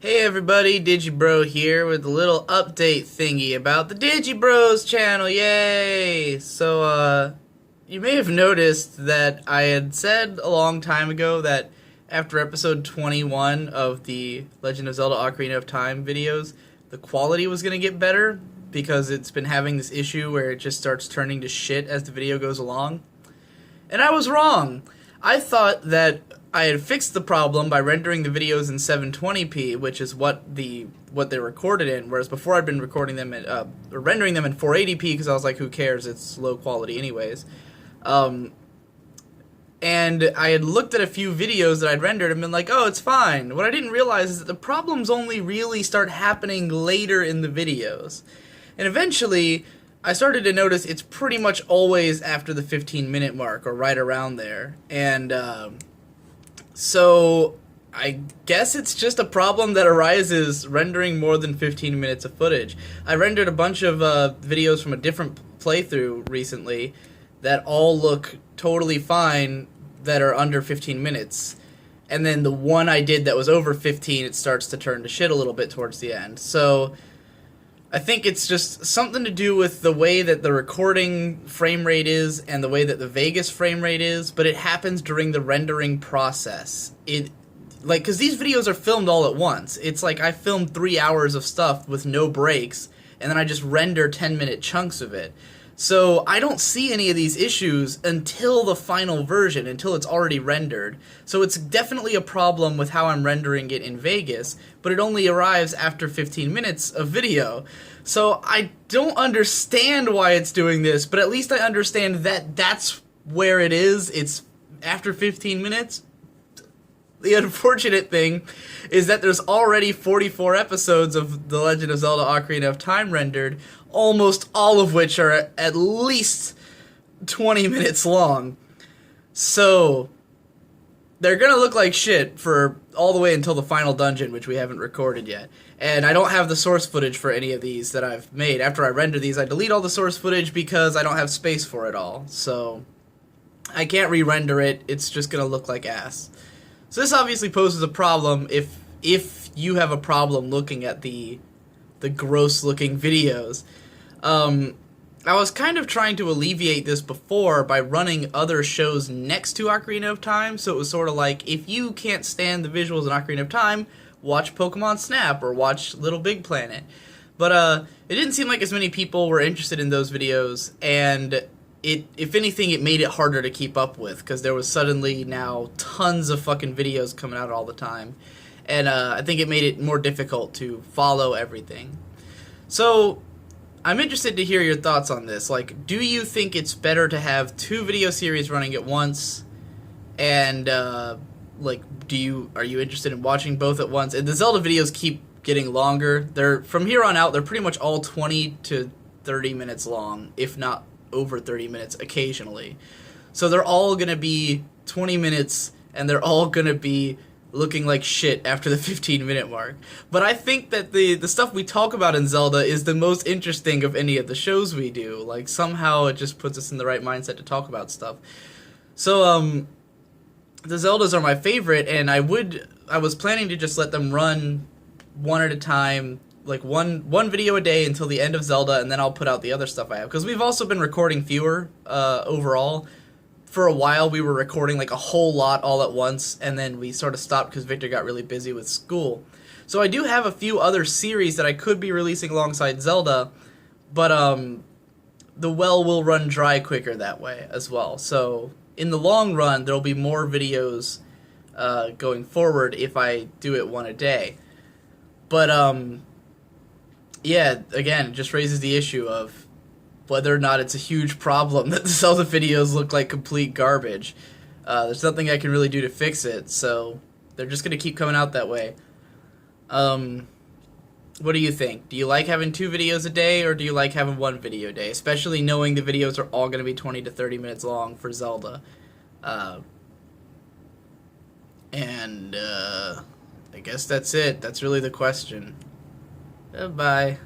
Hey everybody, Digibro here with a little update thingy about the Digibros channel, yay! You may have noticed that I had said a long time ago that after episode 21 of the Legend of Zelda Ocarina of Time videos, the quality was going to get better because it's been having this issue where it just starts turning to shit as the video goes along. And I was wrong. I thought that I had fixed the problem by rendering the videos in 720p, which is what they're recorded in. Whereas before I'd been recording them or rendering them in 480p because I was like, who cares? It's low quality anyways. And I had looked at a few videos that I'd rendered and been like, oh, it's fine. What I didn't realize is that the problems only really start happening later in the videos. And eventually, I started to notice it's pretty much always after the 15-minute mark or right around there. And so I guess it's just a problem that arises rendering more than 15 minutes of footage. I rendered a bunch of videos from a different playthrough recently that all look totally fine that are under 15 minutes. And then the one I did that was over 15, it starts to turn to shit a little bit towards the end. So I think it's just something to do with the way that the recording frame rate is and the way that the Vegas frame rate is, but it happens during the rendering process. Because these videos are filmed all at once. It's like I filmed 3 hours of stuff with no breaks, and then I just render 10-minute chunks of it. So I don't see any of these issues until the final version, until it's already rendered. So it's definitely a problem with how I'm rendering it in Vegas, but it only arrives after 15 minutes of video. So I don't understand why it's doing this, but at least I understand that that's where it is. It's after 15 minutes. The unfortunate thing is that there's already 44 episodes of The Legend of Zelda Ocarina of Time rendered, almost all of which are at least 20 minutes long. So they're gonna look like shit for all the way until the final dungeon, which we haven't recorded yet. And I don't have the source footage for any of these that I've made. After I render these, I delete all the source footage because I don't have space for it all. So I can't re-render it. It's just gonna look like ass. So this obviously poses a problem if you have a problem looking at the gross-looking videos. I was kind of trying to alleviate this before by running other shows next to Ocarina of Time, so it was sort of like, if you can't stand the visuals in Ocarina of Time, watch Pokemon Snap or watch Little Big Planet. But it didn't seem like as many people were interested in those videos, and if anything, it made it harder to keep up with, because there was suddenly now tons of fucking videos coming out all the time. And I think it made it more difficult to follow everything. So I'm interested to hear your thoughts on this. Like, do you think it's better to have 2 video series running at once? And, like, are you interested in watching both at once? And the Zelda videos keep getting longer. From here on out, they're pretty much all 20 to 30 minutes long, if not over 30 minutes occasionally. So they're all going to be 20 minutes, and they're all going to be looking like shit after the 15-minute mark. But I think that the stuff we talk about in Zelda is the most interesting of any of the shows we do. Like, somehow it just puts us in the right mindset to talk about stuff. So, the Zeldas are my favorite, and I was planning to just let them run one at a time, like one video a day until the end of Zelda, and then I'll put out the other stuff I have. Because we've also been recording fewer overall. For a while, we were recording like a whole lot all at once, and then we sort of stopped because Victor got really busy with school. So I do have a few other series that I could be releasing alongside Zelda, but the well will run dry quicker that way as well. So in the long run, there'll be more videos going forward if I do it one a day. But yeah, again, it just raises the issue of whether or not it's a huge problem that the Zelda videos look like complete garbage. There's nothing I can really do to fix it, so they're just going to keep coming out that way. What do you think? Do you like having 2 videos a day, or do you like having 1 video a day? Especially knowing the videos are all going to be 20 to 30 minutes long for Zelda. I guess that's it. That's really the question. Bye.